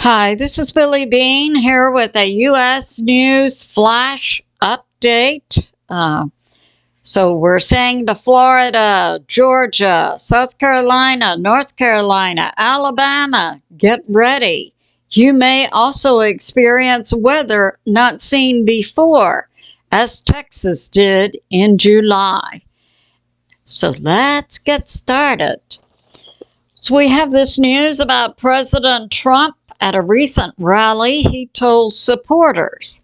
Hi, this is Billie Beene here with a U.S. News Flash update. So we're saying to Florida, Georgia, South Carolina, North Carolina, Alabama, get ready. You may also experience weather not seen before, as Texas did in July. So let's get started. So we have this news about President Trump. At a recent rally, he told supporters,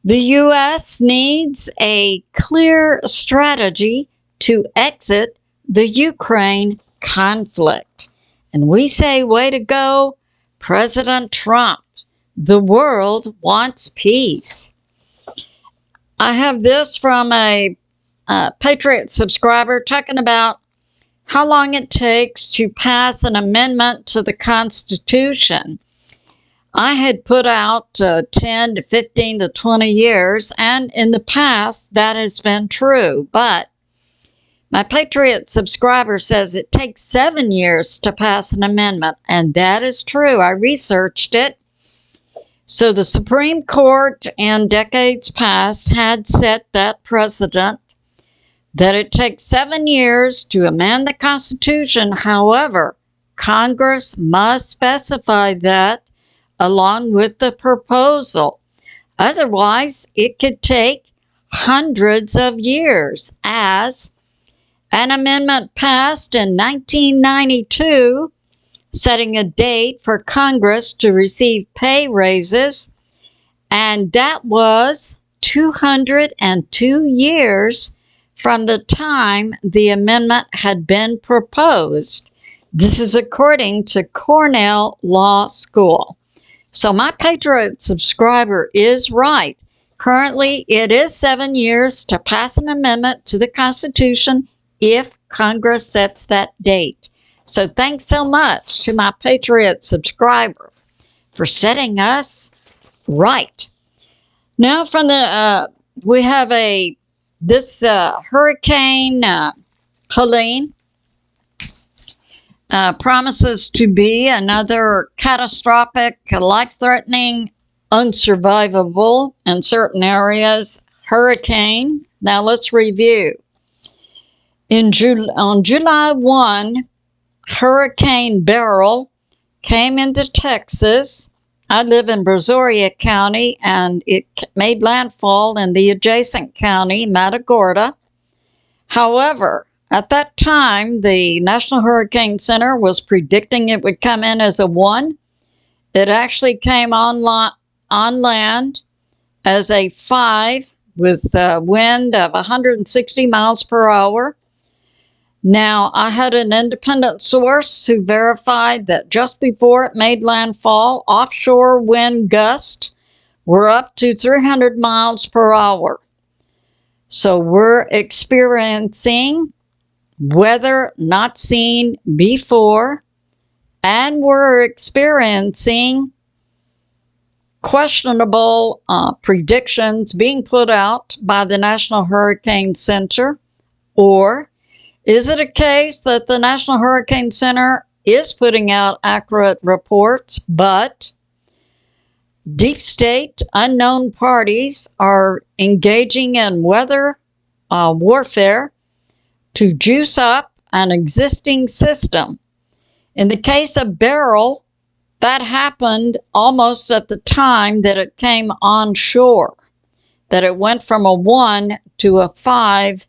the U.S. needs a clear strategy to exit the Ukraine conflict. And we say, way to go, President Trump. The world wants peace. I have this from a Patriot subscriber talking about how long it takes to pass an amendment to the Constitution. I had put out 10 to 15 to 20 years, and in the past that has been true. But my Patriot subscriber says it takes 7 years to pass an amendment, and that is true. I researched it. So the Supreme Court in decades past had set that precedent that it takes 7 years to amend the Constitution. However, Congress must specify that along with the proposal. Otherwise, it could take hundreds of years, as an amendment passed in 1992 setting a date for Congress to receive pay raises, and that was 202 years from the time the amendment had been proposed. This is according to Cornell Law School. So my Patriot subscriber is right. Currently, it is 7 years to pass an amendment to the Constitution if Congress sets that date. So thanks so much to my Patriot subscriber for setting us right. Now from the, we have this Hurricane Helene. Promises to be another catastrophic, life-threatening, unsurvivable in certain areas hurricane. Now let's review. On July 1, Hurricane Beryl came into Texas. I live in Brazoria County, and it made landfall in the adjacent county, Matagorda. However, at that time, the National Hurricane Center was predicting it would come in as a 1. It actually came on land as a 5 with a wind of 160 miles per hour. Now, I had an independent source who verified that just before it made landfall, offshore wind gusts were up to 300 miles per hour. So we're experiencing weather not seen before, and we're experiencing questionable predictions being put out by the National Hurricane Center. Or is it a case that the National Hurricane Center is putting out accurate reports, but deep state unknown parties are engaging in weather warfare to juice up an existing system? In the case of Beryl, that happened almost at the time that it came onshore, that it went from a 1 to a 5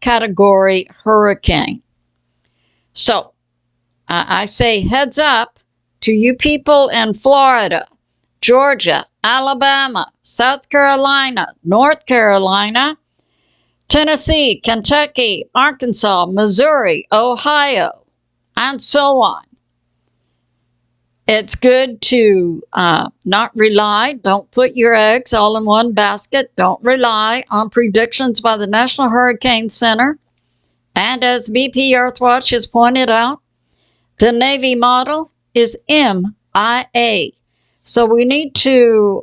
category hurricane. So I say heads up to you people in Florida, Georgia, Alabama, South Carolina, North Carolina, Tennessee, Kentucky, Arkansas, Missouri, Ohio, and so on. It's good to not rely. Don't put your eggs all in one basket. Don't rely on predictions by the National Hurricane Center. And as BPEARTHWATCH has pointed out, the Navy model is MIA. So we need to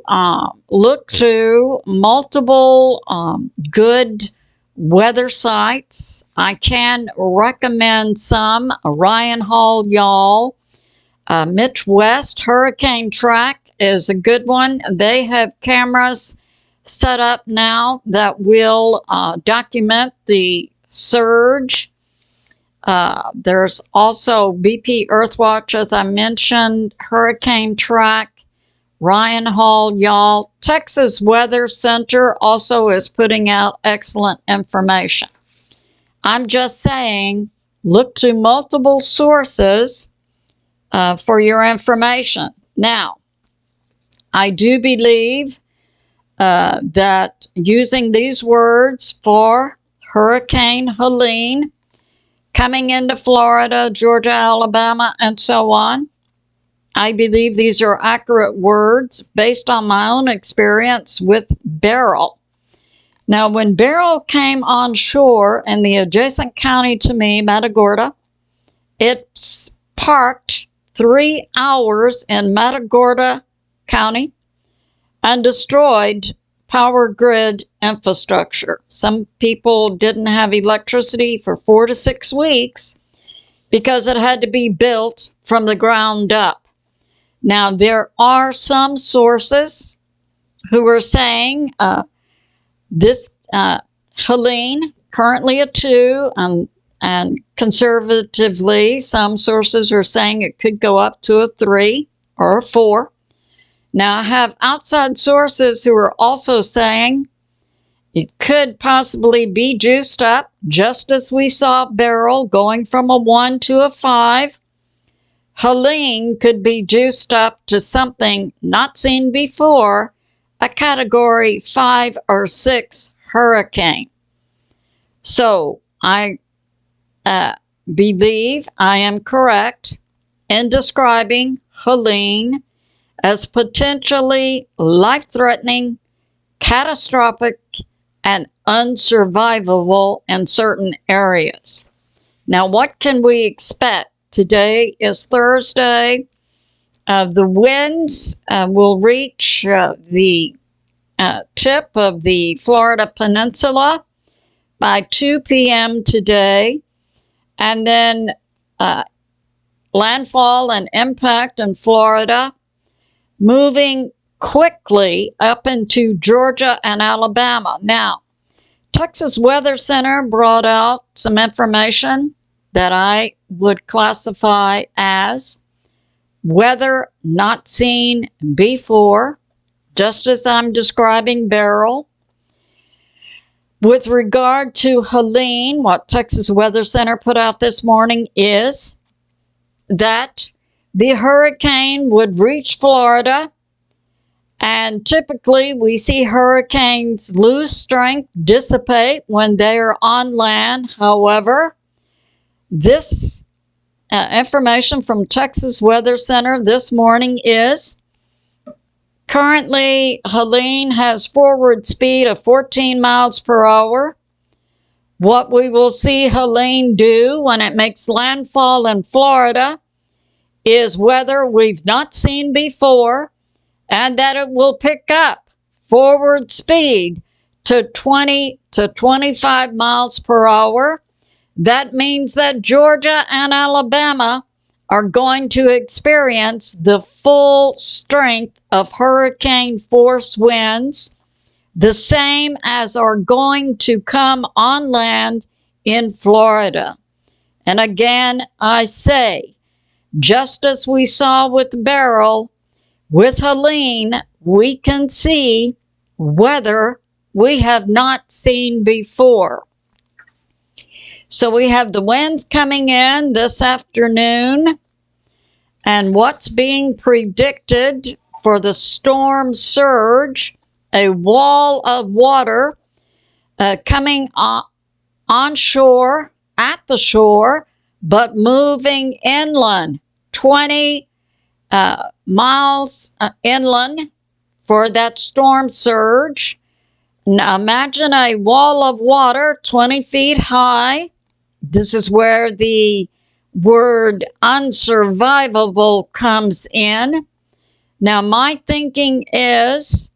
look through multiple good weather sites. I can recommend some. Ryan Hall Y'all MITCH West Hurricane Track is a good one. They have cameras set up now that will document the surge. There's also BPEARTHWATCH, as I mentioned, Hurricane Track, Ryan Hall, y'all. Texas Weather Center also is putting out excellent information. I'm just saying, look to multiple sources for your information. Now, I do believe that using these words for Hurricane Helene coming into Florida, Georgia, Alabama, and so on, I believe these are accurate words based on my own experience with Beryl. Now, when Beryl came on shore in the adjacent county to me, Matagorda, it parked 3 hours in Matagorda County and destroyed power grid infrastructure. Some people didn't have electricity for 4 to 6 weeks because it had to be built from the ground up. Now, there are some sources who are saying this Helene, currently a 2, and conservatively, some sources are saying it could go up to a 3 or a 4. Now, I have outside sources who are also saying it could possibly be juiced up, just as we saw Beryl going from a 1 to a 5. Helene could be juiced up to something not seen before, a category 5 or 6 hurricane. So I believe I am correct in describing Helene as potentially life-threatening, catastrophic, and unsurvivable in certain areas. Now, what can we expect? Today is Thursday. The winds will reach the tip of the Florida Peninsula by 2 p.m. today, and then landfall and impact in Florida, moving quickly up into Georgia and Alabama. Now, Texas Weather Center brought out some information that I would classify as weather not seen before, just as I'm describing Beryl. With regard to Helene, what Texas Weather Center put out this morning is that the hurricane would reach Florida, and typically we see hurricanes lose strength, dissipate when they are on land. However, this information from Texas Weather Center this morning is currently Helene has forward speed of 14 miles per hour. What we will see Helene do when it makes landfall in Florida is weather we've not seen before, and that it will pick up forward speed to 20 to 25 miles per hour. That means that Georgia and Alabama are going to experience the full strength of hurricane force winds, the same as are going to come on land in Florida. And again, I say, just as we saw with Beryl, with Helene, we can see weather we have not seen before. So we have the winds coming in this afternoon, and what's being predicted for the storm surge, a wall of water coming onshore, at the shore, but moving inland, 20 miles inland for that storm surge. Now imagine a wall of water 20 feet high. This is where the word unsurvivable comes in. Now my thinking is,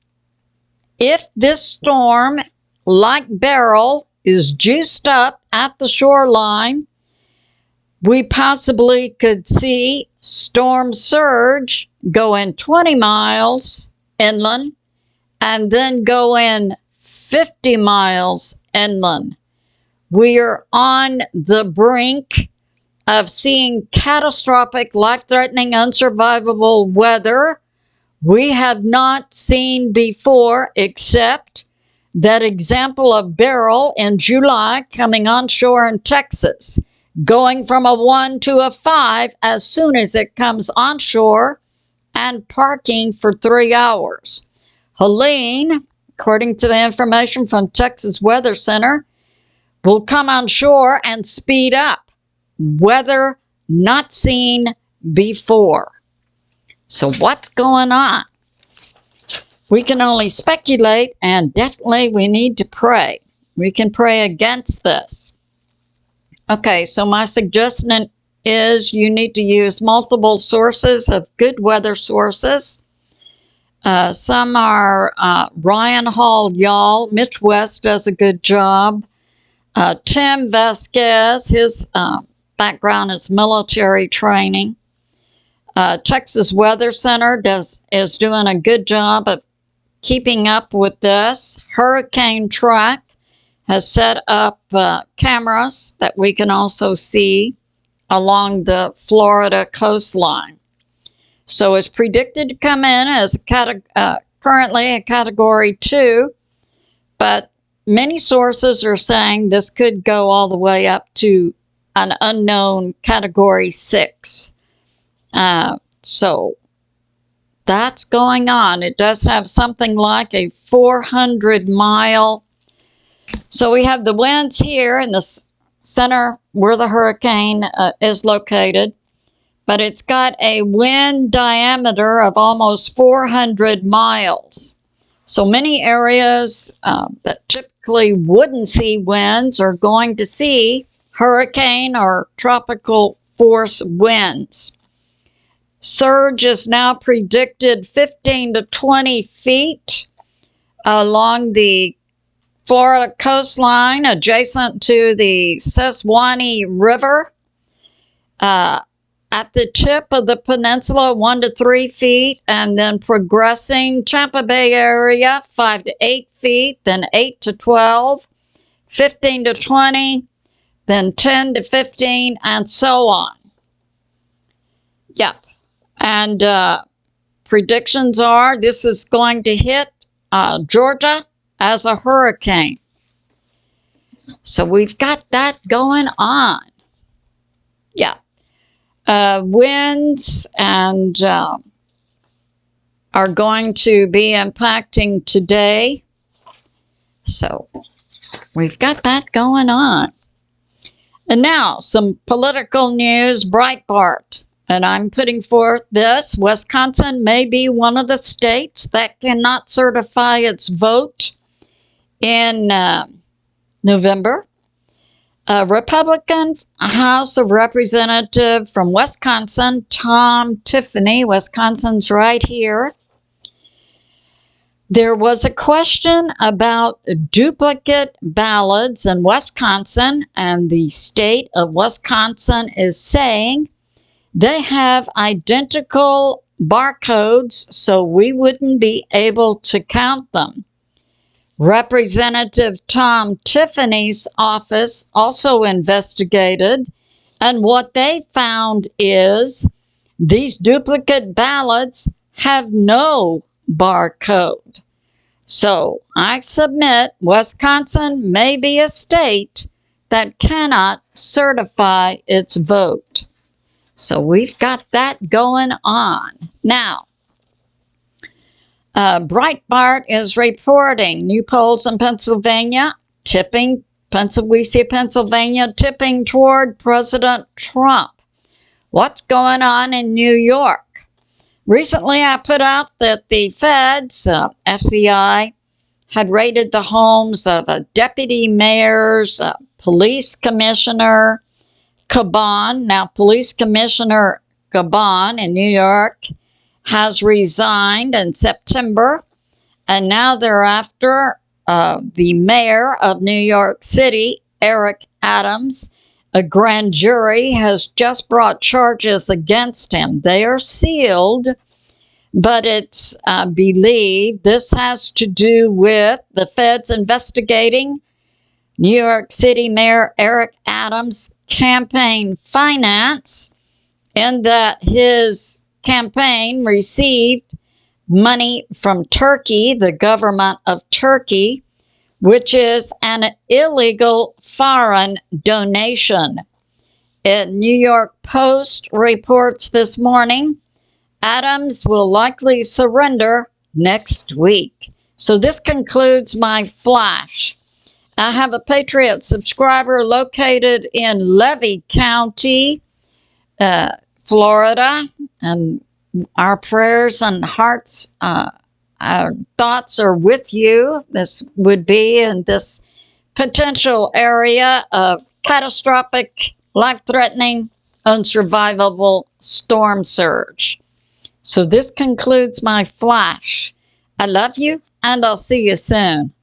if this storm, like Beryl, is juiced up at the shoreline, we possibly could see storm surge go in 20 miles inland and then go in 50 miles inland. We are on the brink of seeing catastrophic, life-threatening, unsurvivable weather we have not seen before, except that example of Beryl in July coming onshore in Texas, going from a 1 to a 5 as soon as it comes onshore and parking for 3 hours. Helene, according to the information from Texas Weather Center, will come onshore and speed up. Weather not seen before. So what's going on? We can only speculate, and definitely we need to pray. We can pray against this. Okay, so my suggestion is you need to use multiple sources of good weather sources. Some are Ryan Hall Y'all. Mitch West does a good job. Tim Vasquez, his background is military training. Texas Weather Center is doing a good job of keeping up with this. Hurricane Track has set up cameras that we can also see along the Florida coastline. So it's predicted to come in as currently a Category 2, but many sources are saying this could go all the way up to an unknown Category 6. So that's going on. It does have something like a 400-mile. So we have the winds here in the center where the hurricane is located, but it's got a wind diameter of almost 400 miles. So many areas that typically wouldn't see winds are going to see hurricane or tropical force winds. Surge is now predicted 15 to 20 feet along the Florida coastline adjacent to the Susquehanna River. At the tip of the peninsula, 1 to 3 feet, and then progressing Tampa Bay area, 5 to 8 feet, then 8 to 12, 15 to 20, then 10 to 15, and so on. Yep. And predictions are this is going to hit Georgia as a hurricane. So we've got that going on. Yeah. Winds and are going to be impacting today. So we've got that going on. And now some political news. Breitbart. And I'm putting forth this. Wisconsin may be one of the states that cannot certify its vote in November. A Republican House of Representatives from Wisconsin, Tom Tiffany, Wisconsin's right here. There was a question about duplicate ballots in Wisconsin, and the state of Wisconsin is saying they have identical barcodes, so we wouldn't be able to count them. Representative Tom Tiffany's office also investigated, and what they found is these duplicate ballots have no barcode. So I submit Wisconsin may be a state that cannot certify its vote. So we've got that going on. Now, Breitbart is reporting new polls in Pennsylvania tipping toward President Trump. What's going on in New York? Recently, I put out that the feds, FBI, had raided the homes of a deputy mayor's police commissioner, Caban. Now, Police Commissioner Caban in New York has resigned in September, and now thereafter, the mayor of New York City, Eric Adams, A grand jury has just brought charges against him. They are sealed, but it's believed this has to do with the feds investigating New York City Mayor Eric Adams' campaign finance, and that his campaign received money from Turkey, the government of Turkey, which is an illegal foreign donation. New York Post reports this morning, Adams will likely surrender next week. So this concludes my flash. I have a Patriot subscriber located in Levy County, Florida, and our prayers and hearts, our thoughts are with you. This would be in this potential area of catastrophic, life-threatening, unsurvivable storm surge. So this concludes my flash. I love you, and I'll see you soon.